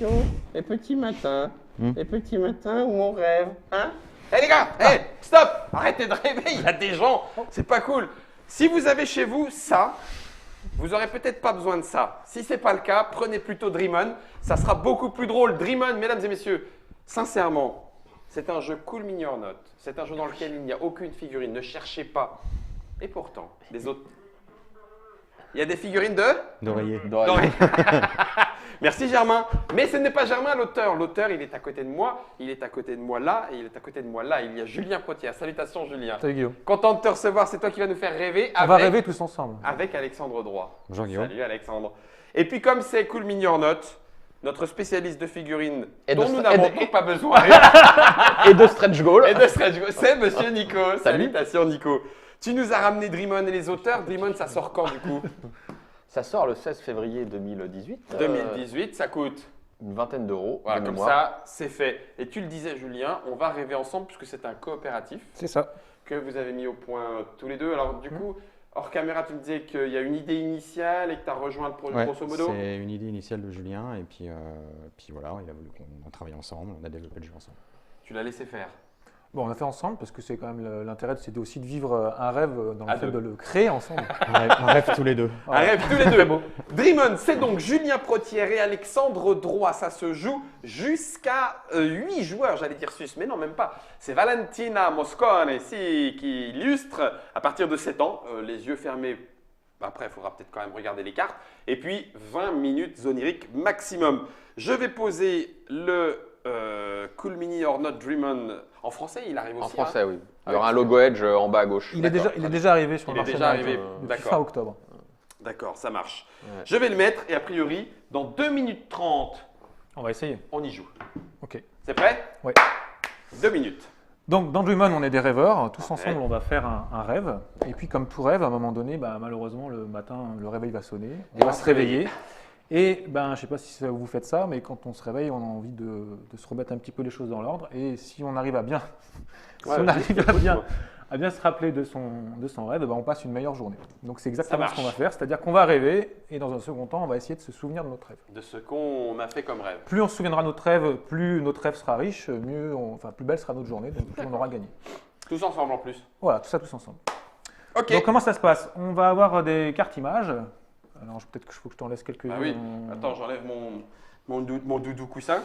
émission, les petits matins. Les petits matins où on rêve. Hein? Eh les gars, stop! Arrêtez de rêver, il y a des gens, c'est pas cool. Si vous avez chez vous ça, vous n'aurez peut-être pas besoin de ça. Si ce n'est pas le cas, prenez plutôt Dream On. Ça sera beaucoup plus drôle. Dream On, mesdames et messieurs, sincèrement, c'est un jeu cool mini or not. C'est un jeu dans lequel il n'y a aucune figurine. Ne cherchez pas. Et pourtant, les autres… Il y a des figurines de… D'oreiller. Merci Germain. Mais ce n'est pas Germain l'auteur. L'auteur, il est à côté de moi. Il est à côté de moi là. Et il est à côté de moi là. Il y a Julien Potier. Salutations Julien. Salut Guillaume. Content de te recevoir. C'est toi qui vas nous faire rêver. On va rêver tous ensemble. Avec Alexandre Droit. Bonjour Guillaume. Salut Alexandre. Et puis comme c'est Cool Mini or Not, notre spécialiste de figurines dont nous et n'avons de- pas besoin Et de stretch goal. et de stretch goal, c'est Monsieur Nico. Salutations Nico. Tu nous as ramené Dream On et les auteurs. Dream On, ça sort quand du coup? Ça sort le 16 février 2018. 2018, ça coûte. Une vingtaine d'euros. Voilà, de comme mémoire. ça, c'est fait. Et tu le disais Julien, on va rêver ensemble puisque c'est un coopératif C'est ça. que vous avez mis au point tous les deux. Alors du coup, hors caméra, tu me disais qu'il y a une idée initiale et que tu as rejoint le projet Ouais, grosso modo. c'est une idée initiale de Julien et puis voilà, il a voulu qu'on travaille ensemble, on a développé le jeu ensemble. Tu l'as laissé faire. Bon, on a fait ensemble parce que c'est quand même l'intérêt, c'est aussi de vivre un rêve dans le À fait deux. de le créer ensemble. On rêve tous les deux. Un rêve tous les deux. Dream On, c'est donc Julien Protière et Alexandre Droit. Ça se joue jusqu'à 8 joueurs, j'allais dire 6, mais non, même pas. C'est Valentina Moscone ici qui illustre à partir de 7 ans, les yeux fermés. Après, il faudra peut-être quand même regarder les cartes. Et puis, 20 minutes oniriques maximum. Je vais poser le Cool Mini or Not Dream On. En français, il arrive aussi. En français, hein. oui. Ah Il y aura oui, un logo Edge en bas à gauche. Il est D'accord. déjà arrivé sur Il le est marché déjà de la arrivé, vente, depuis d'accord. fin octobre. D'accord, ça marche. Ouais. Je vais le mettre et a priori, dans 2 minutes 30, On va essayer. on y joue. Ok. C'est prêt? Oui. 2 minutes. Donc dans Dream On, on est des rêveurs. Tous ensemble, on va faire un rêve. Et puis comme tout rêve, à un moment donné, malheureusement, le matin, le réveil va sonner. On va se réveiller. Et je ne sais pas si vous faites ça, mais quand on se réveille, on a envie de se remettre un petit peu les choses dans l'ordre. Et si on arrive à bien, à bien se rappeler de son rêve, on passe une meilleure journée. Donc c'est exactement Ça ce qu'on marche. va faire. C'est-à-dire qu'on va rêver et dans un second temps, on va essayer de se souvenir de notre rêve. De ce qu'on a fait comme rêve. Plus on se souviendra de notre rêve, plus notre rêve sera riche, plus belle sera notre journée, donc plus on aura gagné. Tous ensemble en plus. Voilà, tout ça tous ensemble. Ok. Donc comment ça se passe? On va avoir des cartes images. Alors peut-être qu'il faut que je t'en laisse quelques-unes. Ah oui. Attends, j'enlève mon doudou coussin.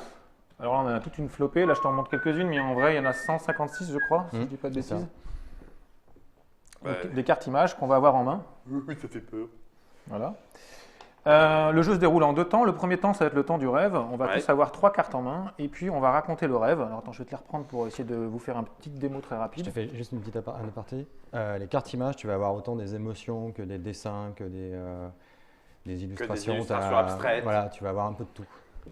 Alors là, on en a toute une flopée. Là, je t'en montre quelques-unes, mais en vrai, il y en a 156, je crois, si je ne dis pas de c'est bêtises. Ouais. Donc, des cartes images qu'on va avoir en main. Oui, ça fait peur. Voilà. Le jeu se déroule en 2 temps. Le premier temps, ça va être le temps du rêve. On va Ouais. tous avoir 3 cartes en main. Et puis, on va raconter le rêve. Alors, attends, je vais te les reprendre pour essayer de vous faire une petite démo très Je rapide. te fais juste une petite un aparté. Les cartes images, tu vas avoir autant des émotions que des dessins, que des illustrations. illustrations T'as- abstraites. Voilà, tu vas avoir un peu de tout.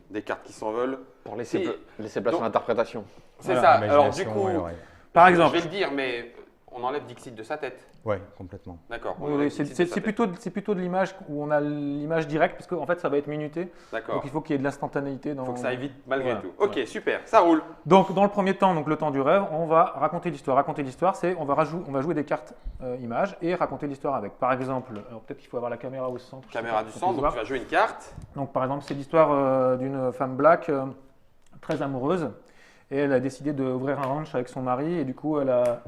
Des cartes qui s'envolent. Pour laisser, Si. laisser place Donc- à l'interprétation. C'est Voilà, ça. Alors du Imagination coup, et l'oreille. Par je exemple, vais le dire, mais on enlève Dixit de sa tête. Ouais, complètement. D'accord. on oui, enlève c'est Dixit de sa tête. plutôt de l'image où on a l'image directe, parce qu'en fait, ça va être minuté. D'accord. Donc, il faut qu'il y ait de l'instantanéité. Il faut que ça aille vite malgré Voilà. tout. Ok, super. Ça roule. Donc, dans le premier temps, donc le temps du rêve, on va raconter l'histoire. Raconter l'histoire, c'est on va jouer des cartes images et raconter l'histoire avec. Par exemple, alors peut-être qu'il faut avoir la caméra au centre. je sais Caméra pas, du pour centre, qu'on donc puisse tu vas jouer une carte. voir. Donc, par exemple, c'est l'histoire d'une femme black très amoureuse. Et elle a décidé d'ouvrir un ranch avec son mari et du coup, elle a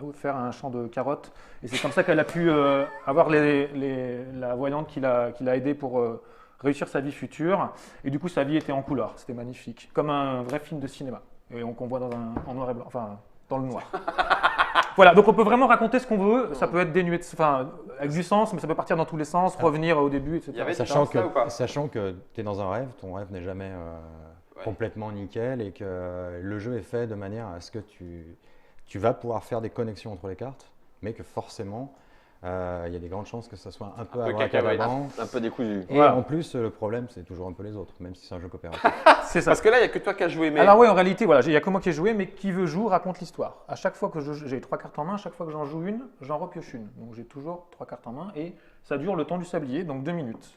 offert un champ de carottes. Et c'est comme ça qu'elle a pu avoir la voyante qui l'a aidée pour réussir sa vie future. Et du coup, sa vie était en couleur. C'était magnifique. Comme un vrai film de cinéma. Et qu'on voit en noir et blanc, enfin, dans le noir. Voilà, donc on peut vraiment raconter ce qu'on veut. Ça peut être dénué avec du sens, mais ça peut partir dans tous les sens, revenir au début, etc. Il y avait- Sachant ça ou pas que tu es dans un rêve, ton rêve n'est jamais complètement nickel et que le jeu est fait de manière à ce que tu vas pouvoir faire des connexions entre les cartes, mais que forcément, il y a des grandes chances que ça soit un peu peu abracadabra. Un peu décousu. Et Voilà. en plus, le problème, c'est toujours un peu les autres, même si c'est un jeu coopératif. C'est ça. Parce que là, il n'y a que toi qui as joué. Mais Alors oui, en réalité, voilà, il n'y a que moi qui ai joué, mais qui veut jouer raconte l'histoire. À chaque fois que j'ai 3 cartes en main, à chaque fois que j'en joue une, j'en repioche une. Donc j'ai toujours 3 cartes en main et ça dure le temps du sablier, donc 2 minutes.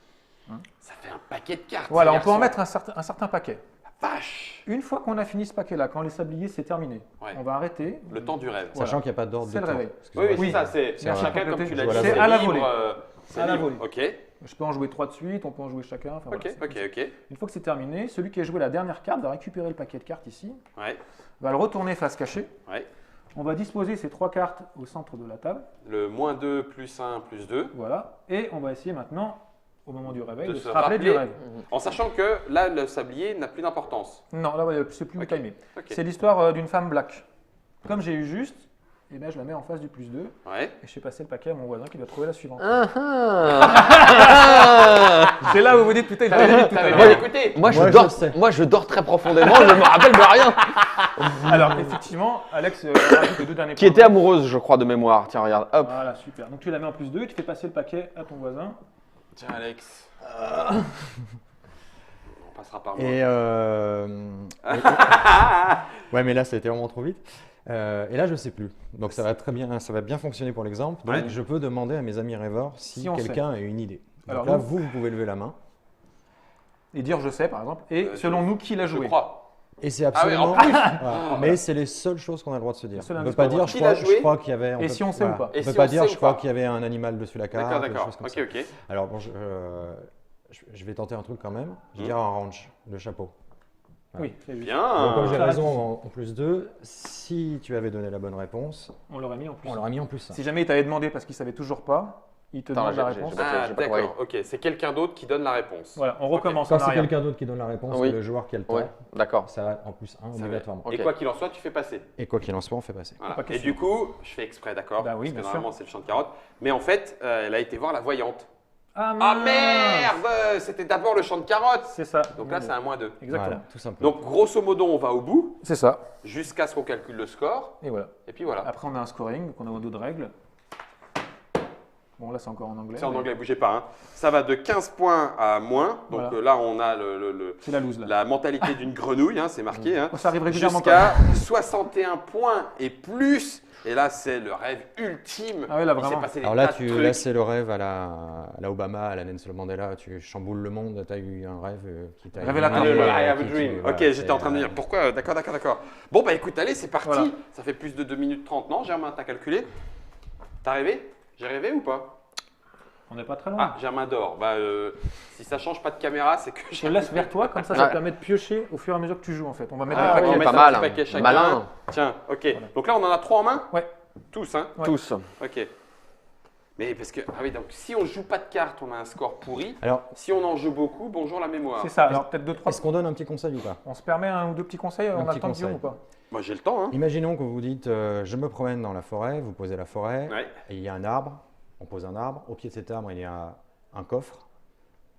ça fait un paquet de cartes. Voilà, ces on peut en garçons. mettre un certain paquet. Vache. Une fois qu'on a fini ce paquet-là, quand les sabliers c'est terminé, Ouais. on va arrêter. Le temps du rêve. Voilà. Sachant qu'il n'y a pas d'ordre C'est de le temps. réveil. Excuse-moi. Oui, oui, Oui. c'est ça. C'est Merci chacun, de comme tu l'as compléter. dit, C'est à la libre, volée. c'est À la libre. volée. Ok. Je peux en jouer 3 de suite, on peut en jouer chacun. Enfin, Ok, voilà, c'est- ok. Une fois que c'est terminé, celui qui a joué la dernière carte va récupérer le paquet de cartes ici, Ouais, va le retourner face cachée. ouais. On va disposer ces 3 cartes au centre de la table. Le -2, +1, +2. Voilà. Et on va essayer maintenant, au moment du réveil, De de se se rappeler du rappeler. rêve. En sachant que là, le sablier n'a plus d'importance. Non, là, ouais, c'est plus Ok. timé. Ok. C'est l'histoire d'une femme black. Comme j'ai eu juste, eh ben, je la mets en face du +2 Ouais. et je fais passer le paquet à mon voisin qui doit trouver la suivante. Ah, C'est là où vous vous dites, putain, il avait dit tout à T'avais l'heure. bien écouté. moi, Moi, je sais. dors très profondément, je me rappelle de rien. Alors, effectivement, Alex rajoute les 2 derniers Qui points. était amoureuse, je crois, de mémoire. Tiens, regarde, hop. Voilà, super. Donc tu la mets en +2 et tu fais passer le paquet à ton voisin. Tiens, Alex. On passera par moi. Et, ouais, mais là, ça a été vraiment trop vite. Et là, je sais plus. Donc, ça va très bien, ça va bien fonctionner pour l'exemple. Donc, Ouais. je peux demander à mes amis rêveurs si, Si on quelqu'un a une idée. Donc Alors, là, nous- vous pouvez lever la main. Et dire je sais, par exemple. Et selon nous, qui l'a Je joué. crois. Et c'est Ah ouais, absolument. en plus. Voilà. Mais c'est les seules choses qu'on a le droit de se dire. seul On ne peut indice pas qu'on a le dire, droit. je Qui l'a crois, joué je crois qu'il y avait. Et si on sait ou pas. Et On peut si pas on dire, sait je ou crois pas. qu'il y avait un animal dessus la carte. D'accord, des d'accord. choses comme Ok, ça. ok. Alors, bon, je vais tenter un truc quand même. Je vais Hmm. dire un ranch, le chapeau. Oui, c'est juste. Donc, comme Bien. j'ai ça raison reste- en +2, si tu avais donné la bonne réponse, On l'aurait mis en plus. on l'aurait mis en +1. Si jamais il t'avait demandé parce qu'il savait toujours pas, il te Attends, demande la j'ai- réponse. j'ai pas- Ah, j'ai d'accord. Ok, c'est quelqu'un d'autre qui donne la réponse. Voilà, on recommence Quand en c'est arrière. quelqu'un d'autre qui donne la réponse, Oui. c'est le joueur qui a le temps. Ouais, d'accord. Ça va en +1 Ça va. obligatoirement. Ok. Et quoi qu'il en soit, tu fais passer. Et quoi qu'il en soit, on fait passer. Voilà. Pas Et question. du coup, je fais exprès, d'accord Bah oui, Parce que bien sûr. normalement, c'est le champ de carottes. Mais en fait, elle a été voir la voyante. Ah Ah mince. merde C'était d'abord le champ de carottes. C'est ça. Donc là, c'est un -2. Exactement. Voilà, tout simplement. Donc, grosso modo, on va au bout C'est ça. jusqu'à ce qu'on calcule le score. Et voilà. Et puis voilà. Après, on a un scoring, donc on a d'autres règles. Bon, là, c'est encore en anglais. C'est en mais anglais, bougez pas. Hein. Ça va de 15 points à moins. Donc Voilà. là, on a C'est la loose, là. la mentalité d'une grenouille, hein, c'est marqué. Hein, Oh, ça arrive régulièrement. jusqu'à 61 points et plus. Et là, c'est le rêve ultime. Ah ouais, là, Il s'est vraiment. passé des Alors là, tas de trucs. là c'est le rêve à la Obama, à la Nelson Mandela. Tu chamboules le monde, tu as eu un rêve qui t'a. Révélateur. Ah, le Ouais, I have a qui- dream. voilà, Ok, c'est, j'étais en train de dire pourquoi. D'accord. Bon, bah écoute, allez, c'est parti. Voilà. Ça fait plus de 2 minutes 30. Non, Germain, t'as calculé? T'as rêvé? J'ai rêvé ou pas? On n'est pas très loin. Ah, Germain dort. Bah, si ça change pas de caméra, c'est que Je te j'ai. laisse vers toi, comme ça te Ouais. permet de piocher au fur et à mesure que tu joues en fait. On va mettre Ah, le on paquet. met pas ça, mal. petit paquet chacun. Malin. Tiens, ok. Voilà. Donc là, on en a 3 en main? Ouais. Tous, hein? Ouais. Tous. Ok. Mais parce que, ah oui, donc si on joue pas de cartes, on a un score pourri. Alors, Si on en joue beaucoup, bonjour la mémoire. C'est ça. Alors peut-être 2-3. est-ce qu'on donne un petit conseil ou pas? On se permet un ou deux petits conseils. On a petit le temps de dire conseil. ou pas? Moi, j'ai le temps, hein? Imaginons que vous dites je me promène dans la forêt, vous posez la forêt, Ouais. et il y a un arbre, on pose un arbre, au pied de cet arbre, il y a un coffre,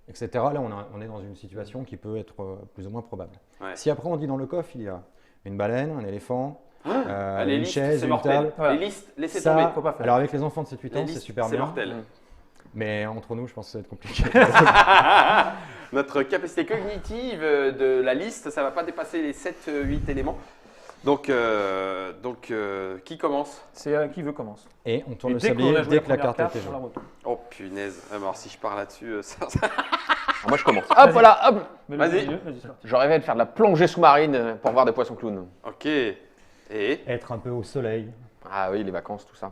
etc. Là, on est dans une situation qui peut être plus ou moins probable. Ouais. Si après on dit dans le coffre, il y a une baleine, un éléphant, Les une listes, chaise, c'est une mortel. table. Voilà. Les listes, laissez Ça, tomber. Faut pas faire. alors avec les enfants de 7-8 Les ans, c'est listes, super c'est bien. mortel. Mais entre nous, je pense que ça va être compliqué. Notre capacité cognitive de la liste, ça va pas dépasser les 7-8 éléments. Donc, qui commence? C'est qui veut commence. Et on tourne Et le dès qu'on sablier a joué dès que la première carte est on la jouée. retourne. Oh punaise. Ah, alors si je pars là-dessus, Moi, je commence. Hop, voilà, hop. Mets-le au Vas-y. milieu, Vas-y, c'est parti. Je rêvais de faire de la plongée sous-marine pour voir des poissons clowns. Ok. Et Être un peu au soleil. Ah oui, les vacances, tout ça.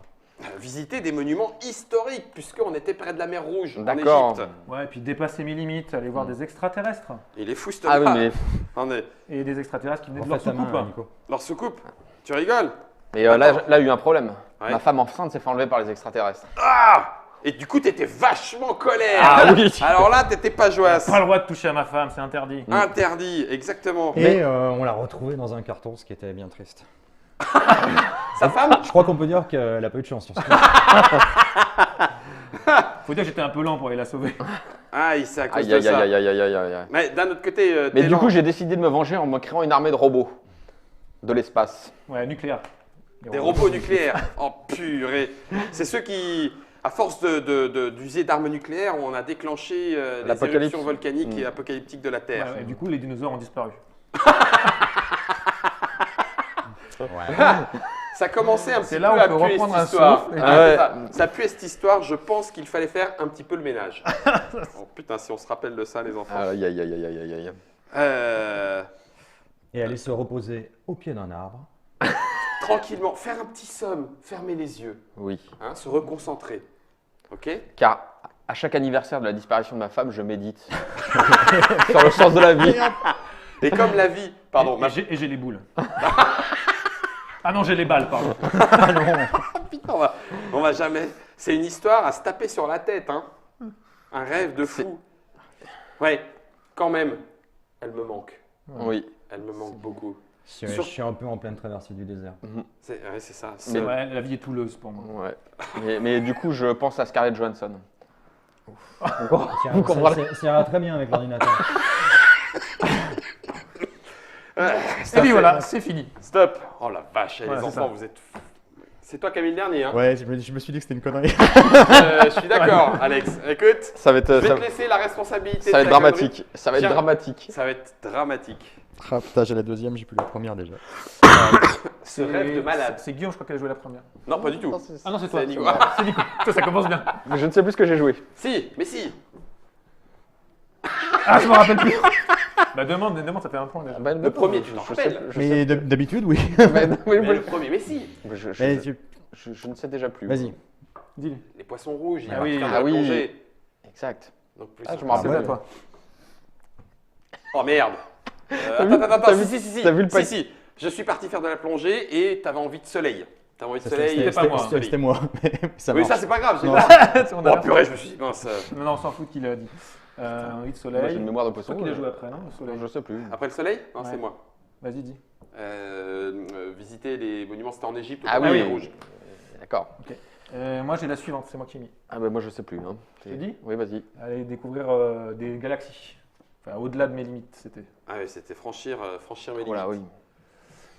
visiter des monuments historiques, puisqu'on était près de la mer Rouge, en D'accord. Égypte. Ouais, et puis dépasser mes limites, aller voir des extraterrestres. Il est fou ce Ah oui, Thomas. mais, Attendez, Et des extraterrestres qui venaient de leur Refaites la soucoupe. main, hein. Nico. leur soucoupe. Tu rigoles? là, il y a eu un problème. Ouais. Ma femme enceinte s'est fait enlever par les extraterrestres. Ah! Et du coup, t'étais vachement colère. Ah oui. Alors là, t'étais pas joyeuse. Pas le droit de toucher à ma femme, c'est interdit. Interdit, exactement. Et on l'a retrouvé dans un carton, ce qui était bien triste. Sa femme? Je crois qu'on peut dire qu'elle n'a pas eu de chance sur ce coup. Faut dire que j'étais un peu lent pour aller la sauver. Aïe, c'est à cause Aïe, de aïe, ça. aïe, aïe, aïe, aïe, aïe. Mais d'un autre côté, Mais t'es du lent. coup, j'ai décidé de me venger en me créant une armée de robots de l'espace. Ouais, nucléaire. Des robots nucléaires. Oh purée. C'est ceux qui, à force d'user d'armes nucléaires, on a déclenché les L'apocalypse. éruptions volcaniques Mm. et apocalyptiques de la Ouais, Terre. ouais, du coup, les dinosaures ont disparu. Ça commençait un petit C'est peu là où on à peut puer reprendre cette un histoire. souffle. Ah, Ouais. c'est ça. Ça puait cette histoire. Je pense qu'il fallait faire un petit peu le ménage. Oh putain, si on se rappelle de ça, les enfants. Aïe, aïe, aïe, aïe, aïe, aïe, aïe. Et aller se reposer au pied d'un arbre. Tranquillement, faire un petit somme, fermer les yeux, Oui. hein, se reconcentrer. Ok? Car À chaque anniversaire de la disparition de ma femme, je médite sur le sens de la vie. Et comme la vie, pardon, Et j'ai les boules. Ah non, j'ai les balles, pardon. putain, on va jamais. C'est une histoire à se taper sur la tête, hein. Un rêve de fou. Ouais, quand même, elle me manque. Oui. Elle me manque beaucoup. Je suis un peu en pleine traversée du désert. C'est ça. C'est vrai, la vie est touleuse pour moi. Ouais. Mais du coup, je pense à Scarlett Johansson. Ça ira très bien avec l'ordinateur. Et puis voilà, c'est fini. Stop. Oh la vache, les Voilà, c'est enfants, ça. vous êtes. C'est toi qui as mis le dernier, hein. Ouais, je me suis dit que c'était une connerie. Je suis d'accord, Alex. Écoute, Ça va être, je vais te laisser la responsabilité. ça va de être ta dramatique. Ça va être Tiens. dramatique. connerie. Ça va être dramatique. Ah putain, j'ai la deuxième, j'ai plus la première déjà. Ce rêve de malade. C'est Guillaume, je crois qu'elle a joué la première. Non, pas du tout. Ah non, c'est toi. C'est Nico. C'est Nico. Ça commence bien. Mais je ne sais plus ce que j'ai joué. Si, mais si. Ah, je me rappelle plus. Bah demande, ça fait un point déjà. Le premier, tu t'en rappelles. Mais d'habitude, oui. Mais Mais le premier, mais si. Je ne sais déjà plus. Vas-y. Dis-le. Les poissons rouges, il Ah va oui. faire de Ah la oui. plongée. Exact. Donc, plus Ah, je simple. me rappelle C'est ouais. à toi. Oh merde. Attends, t'as vu- si. t'as vu le pack- Si. Je suis parti faire de la plongée et t'avais envie de soleil. T'avais envie de soleil. c'était pas moi. soleil. C'était moi. Ça Oui, marche. ça c'est pas grave. J'ai Non. pas. On a Oh purée, je me suis dit, mince. Non, on s'en fout qu'il a dit. Envie de soleil. Moi, j'ai une mémoire de poisson. C'est toi qui l'as joué après, non, le soleil. Je sais plus. Après le soleil? Non, Ouais. c'est moi. Vas-y, dis. Visiter les monuments, c'était en Égypte. Ah au oui. rouge. D'accord. Moi, j'ai la suivante, c'est moi qui ai mis. Ah ben moi je sais plus. Hein. Tu dis? Oui, vas-y. Aller découvrir des galaxies. Enfin, au-delà de mes limites, c'était. Ah oui, c'était franchir mes limites. Voilà, oui.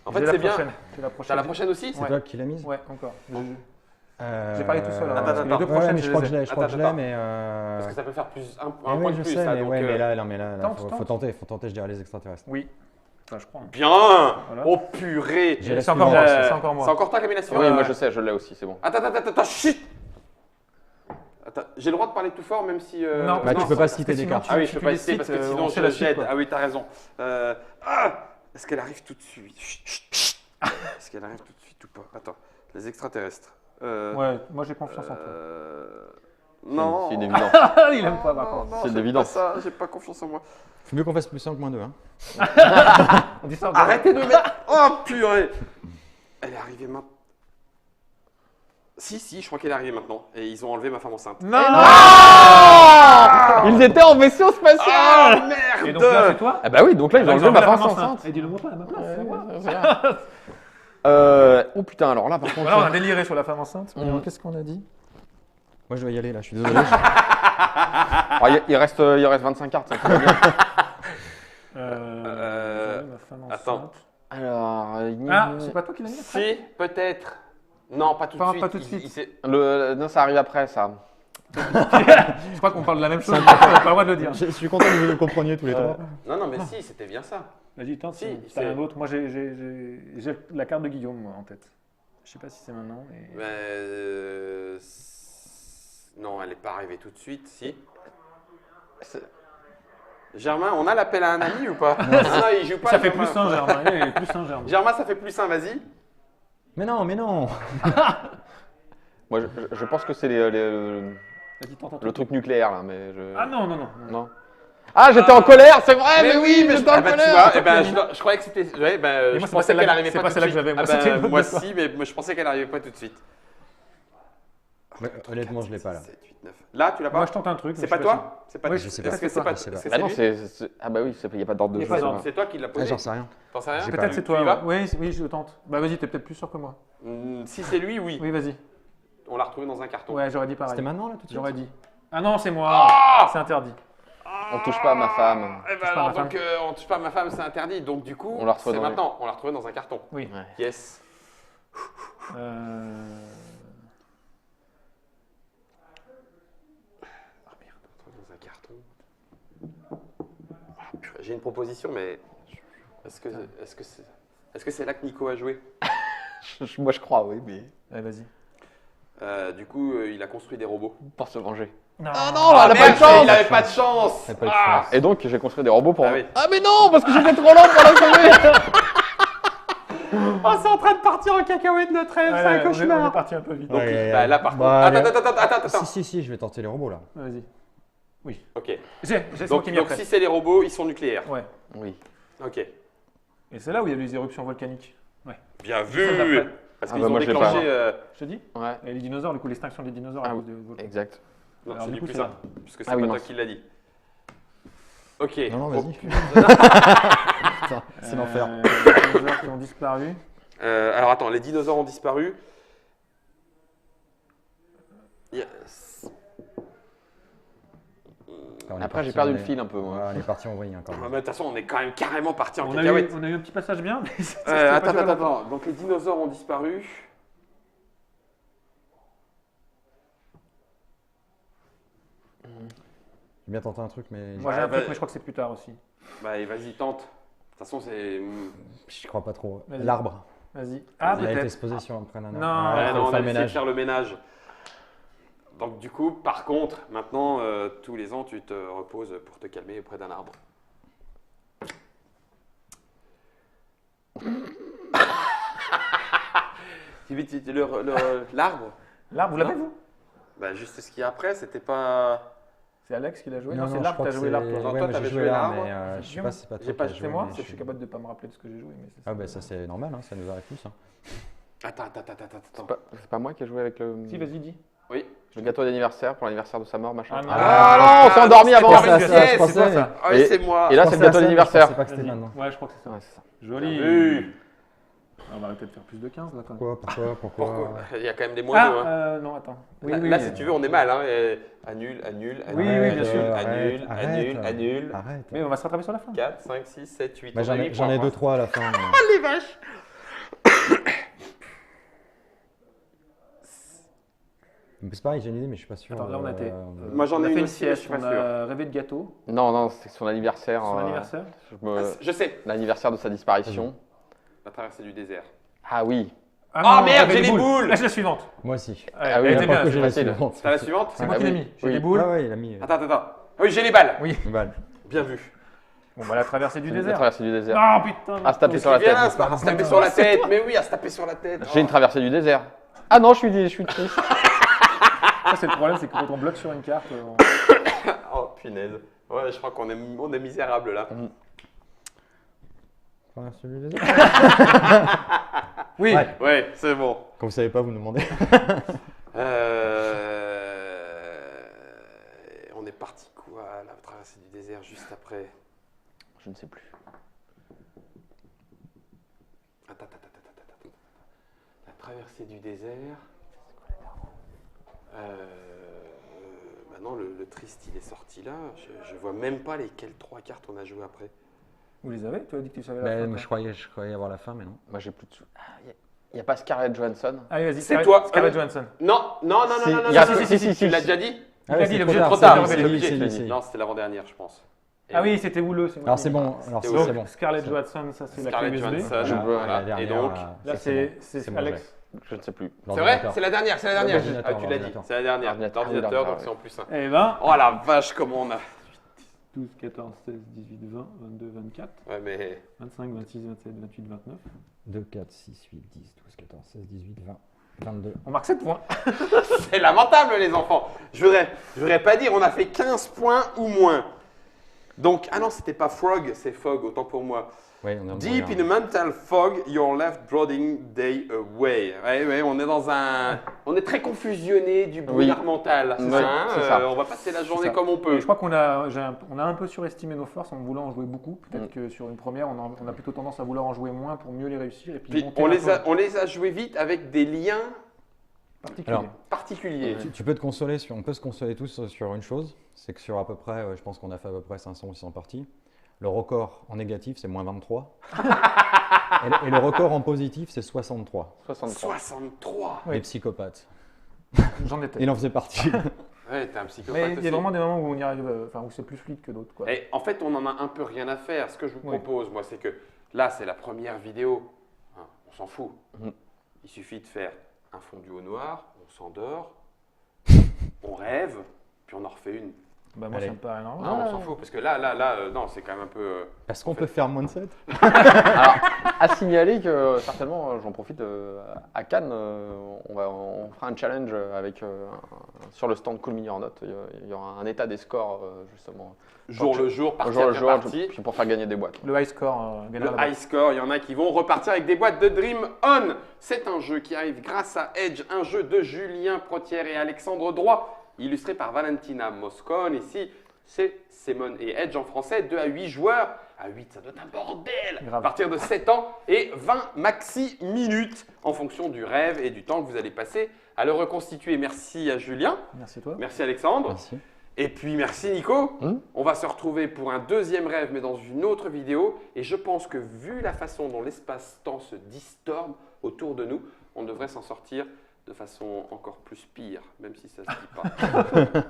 En J'ai fait, la c'est bien. prochaine. J'ai la T'as prochaine. la prochaine aussi? C'est Ouais. toi qui l'as mise Ouais, encore. J'ai parlé tout seul. Attends, Parce que les deux attends. Ouais, prochaines, mais je crois que je l'ai, Attends. mais. Parce que ça peut faire plus un Eh point oui, de je plus. sais, là, mais, donc, ouais, mais là, Tente, faut tenter, je dirais les extraterrestres. Oui. Enfin, je crois. Bien. Voilà. Oh purée. J'ai la C'est encore moi. suivante. C'est encore moi. C'est encore toi qui as mis la suivante? Oui, moi je sais, je l'ai aussi, c'est bon. Attends, chut. Attends, j'ai le droit de parler tout fort même si. Non, Bah, tu peux pas parce que citer des sinon, cartes. Ah oui, si je peux tu pas les citer parce que cites, sinon on sait la suite, j'aide. quoi. Ah oui, t'as raison. Est-ce qu'elle arrive tout de suite? Chut. Est-ce qu'elle arrive tout de suite ou pas? Attends, les extraterrestres. Ouais, moi j'ai confiance en toi. Non. C'est une évidence. Il aime pas, par contre. Non, C'est j'aime l'évidence. pas ça, j'ai pas confiance en moi. Faut mieux qu'on fasse plus 5 que moins 2. Hein. On dit ça. Arrêtez de mettre. Oh purée. Elle est arrivée maintenant. Si, je crois qu'elle est arrivée maintenant. Et ils ont enlevé ma femme enceinte. Non. Ils étaient en vaisseau spatial. Ah merde. Et donc là, c'est toi. Ah bah oui, donc là ils ont enlevé ma femme enceinte. Et dis-le moi pas à ma place. c'est moi. Oh putain, alors là par contre. Voilà, on a déliré sur la femme enceinte. Qu'est-ce qu'on a dit? Moi, je vais y aller là, je suis désolé. Alors, il reste 25 cartes, ça fait bien. Ma femme enceinte. Attends. Alors, Ah, c'est pas toi qui l'as mis après? Si, peut-être. Non, pas tout de Pas- suite. pas tout de suite. non, ça arrive après ça. Je crois qu'on parle de la même chose. On n'a pas le droit de le dire. Je suis content que vous le compreniez tous les trois. Non, mais si, c'était bien ça. Vas-y, tente. Si, Si c'est- t'as un autre. Moi, j'ai la carte de Guillaume, moi, en tête. Je sais pas si c'est maintenant. Mais... Non, elle n'est pas arrivée tout de suite, si. Germain, on a l'appel à un ami ou pas? Non, il joue pas. Ça fait Germain. plus un, Germain. Il est plus un, Germain. Germain, ça fait plus un, vas-y. Mais non. Moi je pense que c'est Vas-y, tente. le truc nucléaire là, mais je. Ah non. Non. Ah, j'étais en colère, c'est vrai, mais oui, mais j'étais en tu vois, colère. je croyais que c'était. Ouais, moi, je c'est pas pensais celle-là qu'elle que- arrivait c'est pas pas tout de celle-là que suite. j'avais, moi, Ah c'était une autre moi de toi. si, mais je pensais qu'elle arrivait pas tout de suite. Ouais, honnêtement, je l'ai pas là. 7, 8, 9. Là, tu l'as pas? Moi, je tente un truc. C'est mais pas je suis toi? C'est pas Oui, je sais Est-ce pas. que c'est pas Je sais pas. c'est Ah non, lui ah bah oui, il n'y a pas d'ordre de Il y a jeu. pas ça d'ordre. va. C'est toi qui l'as Ah, posé? j'en sais rien. T'en sais rien? J'ai Peut-être pas c'est Tu y toi. vas Oui, je tente. Bah vas-y, t'es peut-être plus sûr que moi. Si c'est lui, oui. Oui, vas-y. On l'a retrouvé dans un carton. Ouais, j'aurais dit pareil. C'était maintenant là tout de suite? J'aurais dit. Ah non, c'est moi. C'est interdit. On touche pas à ma femme. Eh ben pas alors, ma donc on touche pas à ma femme, c'est interdit. Donc du coup, On l'a retrouvé c'est dans maintenant. On l'a retrouvé dans un carton. Oui. Ouais. Yes. Ah merde, retrouvé dans un carton. Ah, purée, j'ai une proposition, mais est-ce que c'est là que Nico a joué? Moi je crois, oui, mais. Allez, vas-y. Du coup, il a construit des robots. Pour se venger. Non. Ah non, elle a pas de Merde, chance. il avait pas de chance. T'as pas eu de Ah. chance. Et donc j'ai construit des robots pour. Ah oui. Ah mais non, parce que j'étais trop lent pour la sauver. Oh, c'est en train de partir en cacahuète notre rêve, c'est un On est cauchemar. parti un peu vite. Donc, Ouais, bah, là, par contre. bah, Attends. Si, je vais tenter les robots là. Vas-y. Ok. C'est moi qui ai mis Donc, après. si c'est les robots, ils sont nucléaires. Ouais. Oui. Ok. Et c'est là où il y a les éruptions volcaniques. Bien Celle vu. d'après. Parce Ah qu'ils bah, ont moi, je l'ai déclenché. pas. Je te dis Ouais. Et les dinosaures, du coup, l'extinction des dinosaures à Ah cause des volcans. Exact. Non, Alors, c'est du du coup, plus c'est simple. Puisque c'est Ah oui, pas toi mince. qui l'a dit. Ok. Non, Oh, vas-y. putain. Putain, c'est l'enfer. Les dinosaures qui ont disparu. Alors attends, les dinosaures ont disparu. Yes. On est Après, j'ai parti, perdu on le est- fil un peu, Ouais, moi. on est parti en vrille hein, quand Ah, même. mais de toute façon, on est quand même carrément parti en On cacahuète. a eu un petit passage bien, mais c'était pas Attends, duré longtemps. attends. Donc les dinosaures ont disparu. J'ai bien tenté un truc, mais Moi j'ai Ouais, un truc, bah- mais je crois que c'est plus tard aussi. Bah vas-y, tente. De toute façon, c'est. je crois pas trop. Vas-y. L'arbre. Vas-y. Ah, Il a été peut-être. exposé sur un prénom. Non. Ouais, faut non, on faire a le essayé de ménage. faire le ménage. Donc du coup, par contre, maintenant, tous les ans, tu te reposes pour te calmer près d'un arbre. L'arbre L'arbre, vous l'avez vous Bah juste ce qu'il y a après, c'était pas... C'est Alex qui l'a joué. Non, Non, c'est je l'arbre, crois t'as que joué c'est- l'arbre toi. Non, ouais, toi, moi, t'avais j'ai joué joué l'arbre. mais je sais pas si c'est pas J'ai toi pas- qui as C'est joué, moi, mais c'est que je suis capable de pas me rappeler de ce que j'ai joué. Mais c'est ça. Ah bah ça c'est normal, hein, ça nous arrive tous. Hein. Attends. C'est pas moi qui ai joué avec le. Si, vas-y, dis. Oui. Le gâteau d'anniversaire pour l'anniversaire de sa mort, machin. Ah, non. Ah, non, on s'est endormi c'était avant. pas Ça, une ça, pièce, je pensais, c'est toi, mais- ça. Ah oui, Et- c'est moi. et là, Je c'est le pensais à gâteau ça, mais je d'anniversaire. pensais pas que c'était Vas-y. maintenant. Ouais, je crois que c'est ça. Ouais, c'est ça. Joli. Vu. On va arrêter de faire plus de 15 là quand même. Pourquoi Pourquoi Il y a quand même des moins deux. Hein. Non, attends. Là, si tu veux, on est mal. Hein. Annule. Oui, oui, bien sûr. Annule. Arrête. Mais on va se rattraper sur la fin. 4, 5, 6, 7, 8. Bah, j'en ai 2-3 à la fin. Les vaches. C'est pareil, j'ai une idée, mais je suis pas sûr. Attends, là, on a été. Moi, j'en On ai a une fait une aussi, mais je suis sieste, pas on sûr. a rêvé de gâteau. Non, c'est son anniversaire. Son anniversaire. Je sais. L'anniversaire de sa disparition. La traversée du désert. Ah oui. Ah Oh, non, merde, rêvé j'ai des les boules. Laisse la suivante. Moi aussi. Ah oui, elle la était fois bien. que j'ai la facile. suivante. C'est la suivante C'est moi qui Ah l'ai oui. mis. J'ai Oui. des boules. Ouais, il a mis. Attends. Ah oui, j'ai les balles. Oui. Balle. Bien vu. Bon, bah la traversée du La désert. traversée du désert. Ah putain. À se taper sur la Viens tête. là, c'est pas à se taper sur la tête. Mais oui, à se taper sur la tête. J'ai une traversée du désert. Ah non, je suis triste. Ça, c'est le problème, c'est que quand on bloque sur une carte, Oh, punaise. Ouais, je crois qu'on est misérable là. Enfin, celui des autres. Oui. Ouais. Ouais, c'est bon. Quand vous savez pas, vous nous demandez. On est parti quoi, la traversée du désert juste après. Je ne sais plus. Attends. La traversée du désert. Maintenant, le triste, il est sorti là. Je vois même pas lesquelles 3 cartes on a joué après. Vous les avez? Tu as dit que tu savais la Ben, fin, je toi. croyais avoir la fin, mais non. Moi, j'ai plus de sous. Il n'y a pas Scarlett Johansson. Allez, vas-y. C'est Scarlett- toi. Scarlett Johansson. Non. Il y a- Si, tu l'as déjà dit. Il a dit, il est obligé trop de tard, trop tard, c'est c'est lui, obligé. c'est lui. Non, c'était l'avant-dernière, je pense. Ah oui, c'était houleux. C'est moi Alors qui c'est l'ai bon, mis. alors C'est c'est bon. c'est bon. Scarlett Johansson, ça c'est la clé Scarlett USB. Johansson. Je veux- Voilà. La dernière, Et donc, Là, c'est bon, Alex. Je ne sais plus. c'est vrai, c'est la dernière, c'est la dernière. L'ordinateur, Ah, tu l'as dit, l'ordinateur. c'est la dernière. L'ordinateur, L'ordinateur, oui, donc c'est en plus 1. Eh ben, Oh la vache, comment on a. 12, 14, 16, 18, 20, 22, 24, Ouais, mais. 25, 26, 27, 28, 29. 2, 4, 6, 8, 10, 12, 14, 16, 18, 20, 22. On marque 7 points. C'est lamentable, les enfants. Je voudrais pas dire, on a fait 15 points ou moins. Donc, ah non, c'était pas Frog, c'est Fog, autant pour moi. Oui, on est en Deep brouillard. in a mental fog, your left brooding day away. Ouais, on est dans un. On est très confusionné du brouillard mental. C'est Oui, ça, hein, c'est ça. on va passer la journée ça. comme on peut. Et je crois qu'on a, on a un peu surestimé nos forces en voulant en jouer beaucoup. Peut-être que sur une première, on a plutôt tendance à vouloir en jouer moins pour mieux les réussir. Et puis, Puis monter on un les, peu a, on les a joués vite avec des liens particulier. Alors, particuliers. Tu peux te consoler, on peut se consoler tous sur une chose, c'est que sur à peu près, je pense qu'on a fait à peu près 500 ou 600 parties. Le record en négatif, c'est moins 23. et le record en positif, c'est 63. 63. 63. Oui. Les psychopathes. J'en étais. Il en faisait partie. Ouais, t'es un psychopathe Mais il y a aussi. vraiment des moments où on y arrive, enfin où c'est plus fluide que d'autres. Quoi. Et en fait, on en a un peu rien à faire. Ce que je vous Oui. propose, moi, c'est que là, c'est la première vidéo. Hein, on s'en fout. Mhm. Il suffit de faire un fondu au noir, on s'endort, on rêve, puis on en refait une. Bah, moi, Allez. ça me paraît normal. Non, on s'en fout, parce que là, non, c'est quand même un peu. Est-ce qu'on peut faire moins de 7? Alors, à signaler que certainement, j'en profite, à Cannes, on fera un challenge avec, sur le stand Cool Mini or Not. Il y aura un état des scores, justement. Jour le jour, Au partie jour le après jour, partie. puis pour faire gagner des boîtes. Le high score gagnera la Le high score, il y en a qui vont repartir avec des boîtes de Dream On. C'est un jeu qui arrive grâce à Edge, un jeu de Julien Protière et Alexandre Droit, illustré par Valentina Moscone. Ici, c'est Simone et Edge en français, 2 à 8 joueurs. À 8, ça doit être un bordel. Grave. À partir de 7 ans et 20 maxi minutes en fonction du rêve et du temps que vous allez passer à le reconstituer. Merci à Julien, Merci à toi. merci Alexandre. Merci. Et puis merci Nico. On va se retrouver pour un deuxième rêve, mais dans une autre vidéo. Et je pense que vu la façon dont l'espace-temps se distorbe autour de nous, on devrait s'en sortir de façon encore plus pire, même si ça se dit pas.